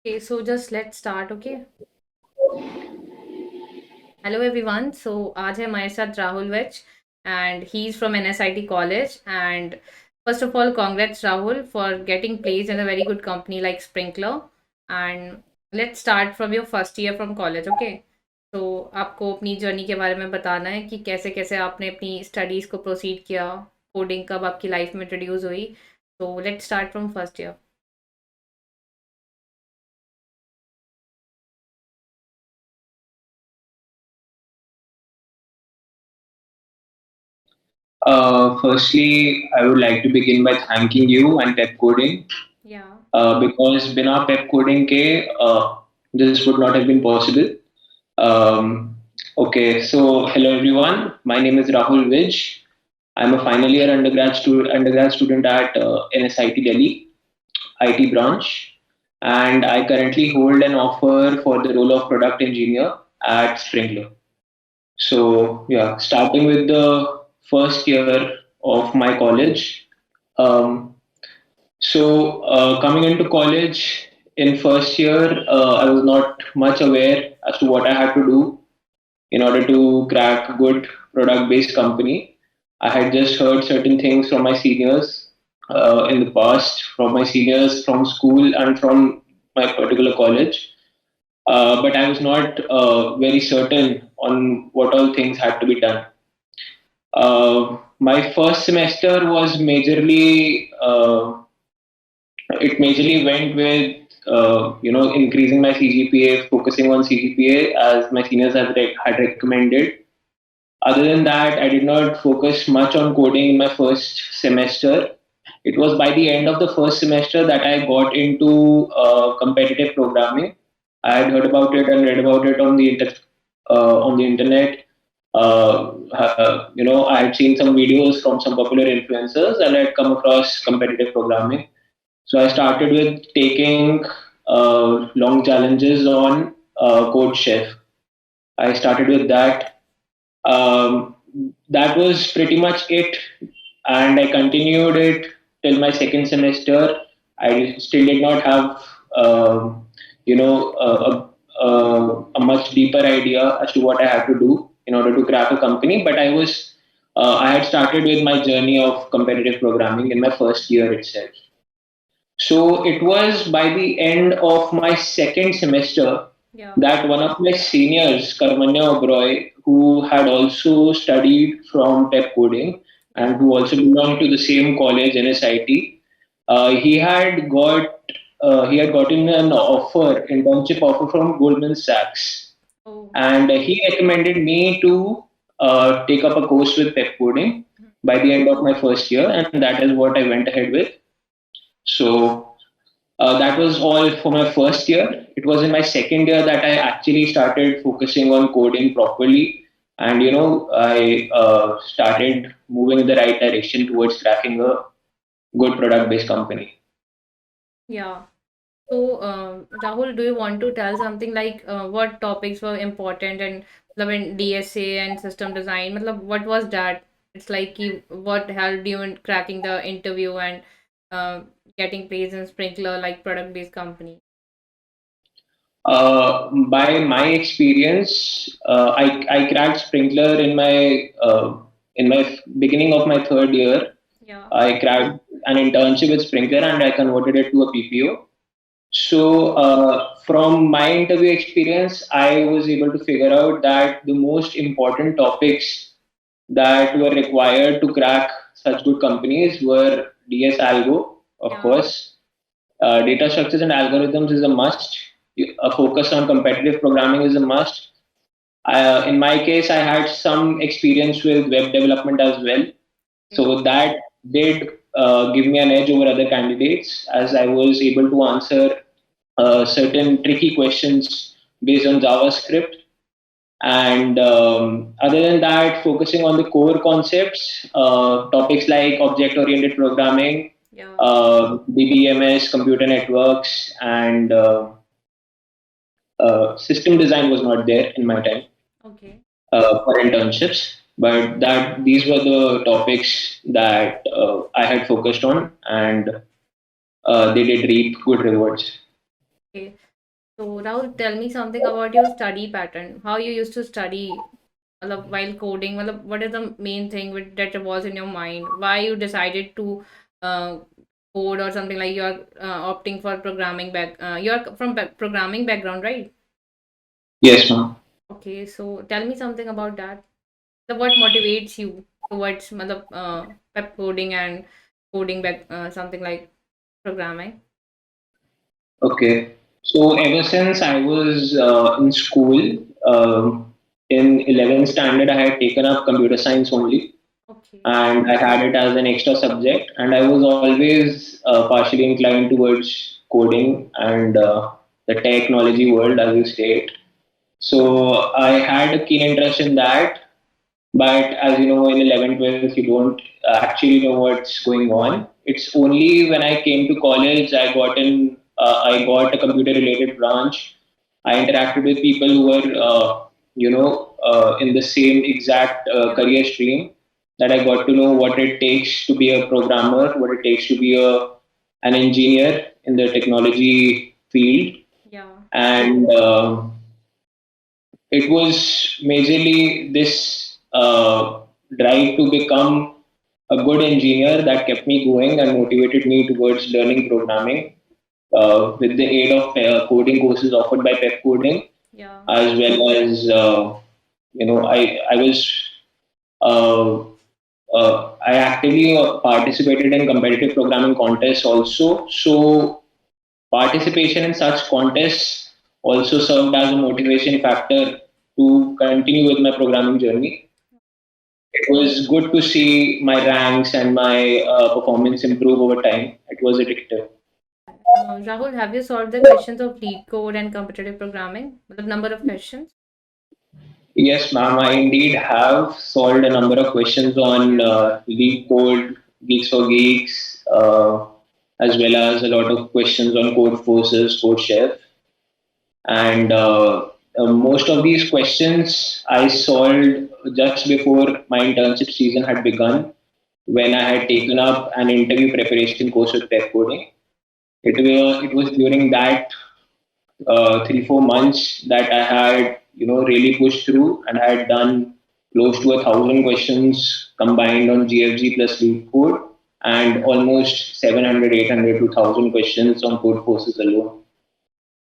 Okay, so just let's start, okay? Hello everyone. So आज है हमारे साथ Rahul vetch and he's from NSIT college and first of all congrats Rahul for getting placed in a very good company like Sprinkler and let's start from your first year from college, okay? तो आपको अपनी journey के बारे में बताना है कि कैसे कैसे आपने अपनी स्टडीज़ को प्रोसीड किया, कोडिंग कब आपकी लाइफ में इंट्रोड्यूस हुई। तो let's start from first year. Firstly, I would like to begin by thanking you and Pep Coding या because बिना Pep Coding के this would not have been possible. Okay, so hello everyone. My name is Rahul Vij. I'm a final year undergrad student at NSIT Delhi, IT branch, and I currently hold an offer for the role of product engineer at Sprinkler. So yeah, starting with the first year of my college. Um, Coming into college in first year, I was not much aware as to what I had to do in order to crack a good product-based company. I had just heard certain things from my seniors in the past, from my seniors from school and from my particular college. But I was not very certain on what all things had to be done. My first semester was majorly went with increasing my CGPA, focusing on CGPA as my seniors had recommended. Other than that, I did not focus much on coding in my first semester. It was by the end of the first semester that I got into competitive programming. I had heard about it and read about it on the internet. I had seen some videos from some popular influencers and I had come across competitive programming. So I started with taking long challenges on Code Chef. I started with that. Um, that was pretty much it, and I continued it till my second semester. I still did not have, you know, a much deeper idea as to what I had to do in order to crack a company. But I had started with my journey of competitive programming in my first year itself. So it was by the end of my second semester या that one of my seniors, Karmanya Oberoi, who had also studied from tech coding and या who also belonged to the same college, NSIT, he had gotten an internship offer from Goldman Sachs, oh and he recommended me to take up a course with tech coding by the end of my first year, and that is what I went ahead with. So that was all for my first year. It was in my second year that I actually started focusing on coding properly. And, I started moving in the right direction towards cracking a good product based company. या So, Rahul, do you want to tell something like what topics were important and मतलब in DSA and system design? मतलब what was that? It's like what helped you in cracking the interview and uh, getting placed in Sprinkler like product-based company. By my experience, I cracked Sprinkler in my beginning of my third year. Yeah. I cracked an internship with Sprinkler and I converted it to a PPO. So, from my interview experience, I was able to figure out that the most important topics that were required to crack such good companies were DS Algo, of Yeah. course. Data structures and algorithms is a must. A focus on competitive programming is a must. In my case, I had some experience with web development as well. Okay. So that did give me an edge over other candidates as I was able to answer certain tricky questions based on JavaScript. And other than that, focusing on the core concepts, topics like object oriented programming, Yeah. DBMS, computer networks, and system design was not there in my time Okay. for internships. But that these were the topics that I had focused on, and they did reap good rewards. Okay. So Rahul, tell me something about your study pattern. How you used to study while coding? What is the main thing that was in your mind? Why you decided to uh, code or something like you're opting for programming back? You're from programming background, right? Yes, ma'am. Okay, so tell me something about that. So what motivates you towards pep coding and coding back something like programming? Okay. So ever since I was in school, in 11th standard, I had taken up computer science only, Okay. and I had it as an extra subject. And I was always partially inclined towards coding and the technology world, as you state. So I had a keen interest in that. But as you know, in 11th, 12th, you don't actually know what's going on. It's only when I came to college, I got a computer related branch. I interacted with people who were, in the same exact Yeah. career stream, that I got to know what it takes to be a programmer, what it takes to be an engineer in the technology field. Yeah. And it was majorly this drive to become a good engineer that kept me going and motivated me towards learning programming with the aid of coding courses offered by Pep Coding, Yeah. as well as I was uh, I actively participated in competitive programming contests also. So participation in such contests also served as a motivation factor to continue with my programming journey. It was good to see my ranks and my performance improve over time. It was addictive. Rahul, have you solved the questions of lead code and competitive programming? The number of questions? Yes, ma'am, I indeed have solved a number of questions on Leap Code, Geeks for Geeks, as well as a lot of questions on Code Forces, Code Chef. And most of these questions I solved just before my internship season had begun when I had taken up an interview preparation course with Pep Coding. It was during that 3 4 months that I had really pushed through, and I had done close to 1,000 questions combined on GFG plus lead code, and almost 700, 800 to 1,000 questions on code forces alone.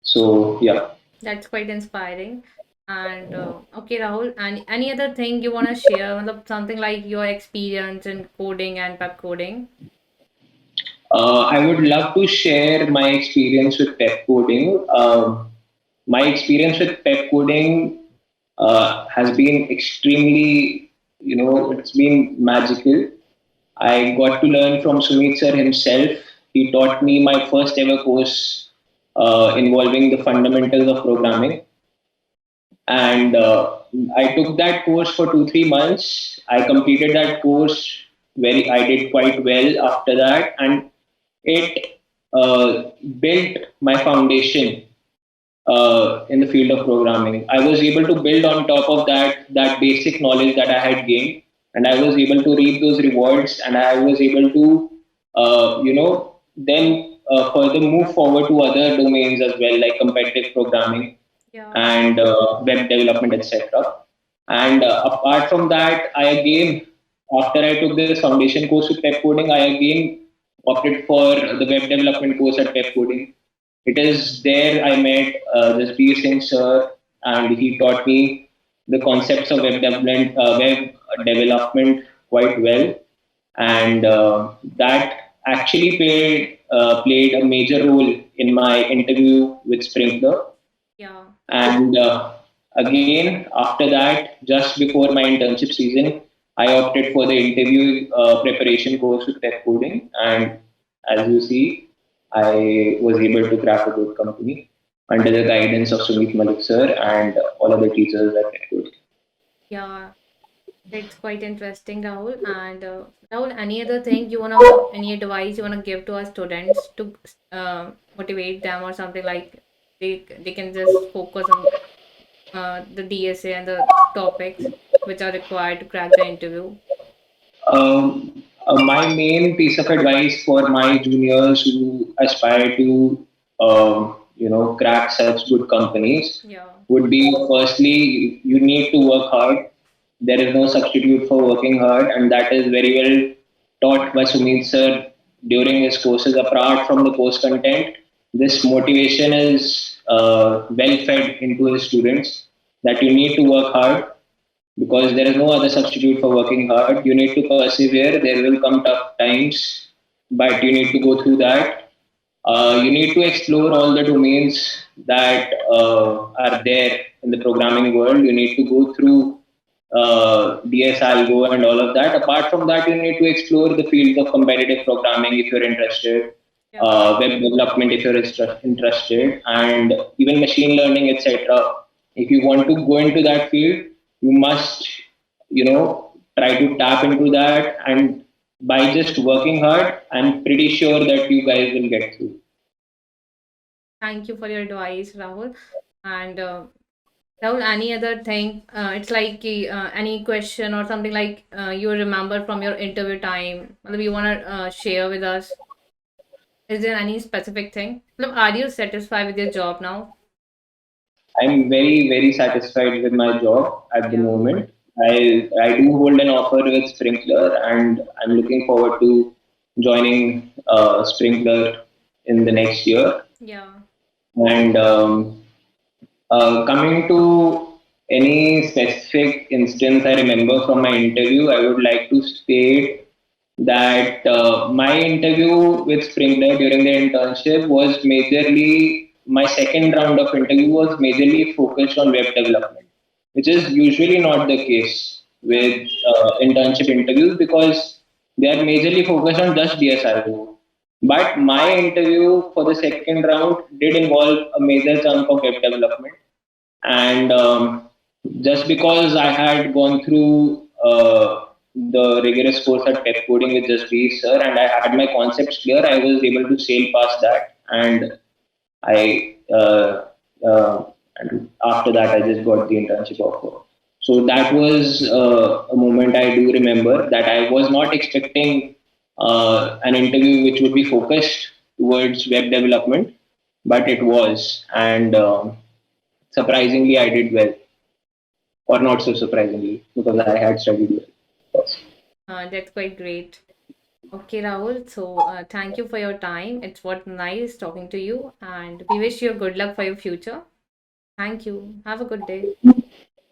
So yeah. That's quite inspiring. And okay, Rahul, and any other thing you want to share? Something like your experience in coding and pep coding? I would love to share my experience with pep coding. My experience with pep coding has been extremely, it's been magical. I got to learn from Sumit sir himself. He taught me my first ever course involving the fundamentals of programming. And I took that course for 2 3 months. I completed that course I did quite well after that, and it built my foundation in the field of programming. I was able to build on top of that basic knowledge that I had gained, and I was able to reap those rewards, and I was able to then further move forward to other domains as well, like competitive programming Yeah. and web development, etc. And apart from that, I again, after I took this foundation course with Pep Coding, I again opted for the web development course at Pep Coding. It is there I met Jasbir Singh sir, and he taught me the concepts of web development quite well, and that actually played a major role in my interview with Sprinkler. Yeah. And again, after that, just before my internship season, I opted for the interview preparation course with Tech Coding. And as you see, I was able to crack a good company under the guidance of Sumit Malik sir and all other teachers at Tech Coding. Yeah. It's quite interesting, Rahul. And Rahul, any other thing any advice you wanna give to our students to motivate them or something like they can just focus on the DSA and the topics which are required to crack the interview? My main piece of advice for my juniors who aspire to, crack such good companies Yeah. would be, firstly, you need to work hard. There is no substitute for working hard, and that is very well taught by Sumit sir during his courses. Apart from the course content, this motivation is well fed into his students that you need to work hard because there is no other substitute for working hard. You need to persevere. There will come tough times, but you need to go through that. You need to explore all the domains that are there in the programming world. You need to go through DS Algo and all of that. Apart from that, you need to explore the field of competitive programming if you're interested, Yeah. web development if you're interested, and even machine learning, etc. If you want to go into that field, you must, try to tap into that. And by just working hard, I'm pretty sure that you guys will get through. Thank you for your advice, Rahul. And Rahul, any other thing? It's like any question or something like you remember from your interview time, मतलब you want to share with us? Is there any specific thing? मतलब, are you satisfied with your job now? I'm very, very satisfied with my job at the Yeah. moment. I do hold an offer with Sprinkler, and I'm looking forward to joining Sprinkler in the next year. Yeah. And coming to any specific instance I remember from my interview, I would like to state that my interview with Sprinkler during the internship was majorly, my second round of interview was majorly focused on web development, which is usually not the case Yeah. with internship interviews because they are majorly focused on just DSRO. But my interview for the second round did involve a major chunk of web development. And just because I had gone through the rigorous course at Tech Coding with Jaspreet sir, and I had my concepts clear, I was able to sail past that. And I and after that, I just got the internship offer. So that was a moment I do remember that I was not expecting an interview which would be focused towards web development, but it was. And surprisingly, I did well, or not so surprisingly, because I had studied well. Yes. That's quite great. Okay, Rahul. So thank you for your time. It's what nice talking to you, and we wish you good luck for your future. Thank you. Have a good day.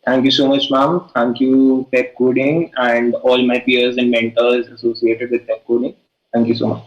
Thank you so much, ma'am. Thank you, Tech Coding, and all my peers and mentors associated with Tech Coding. Thank you so much.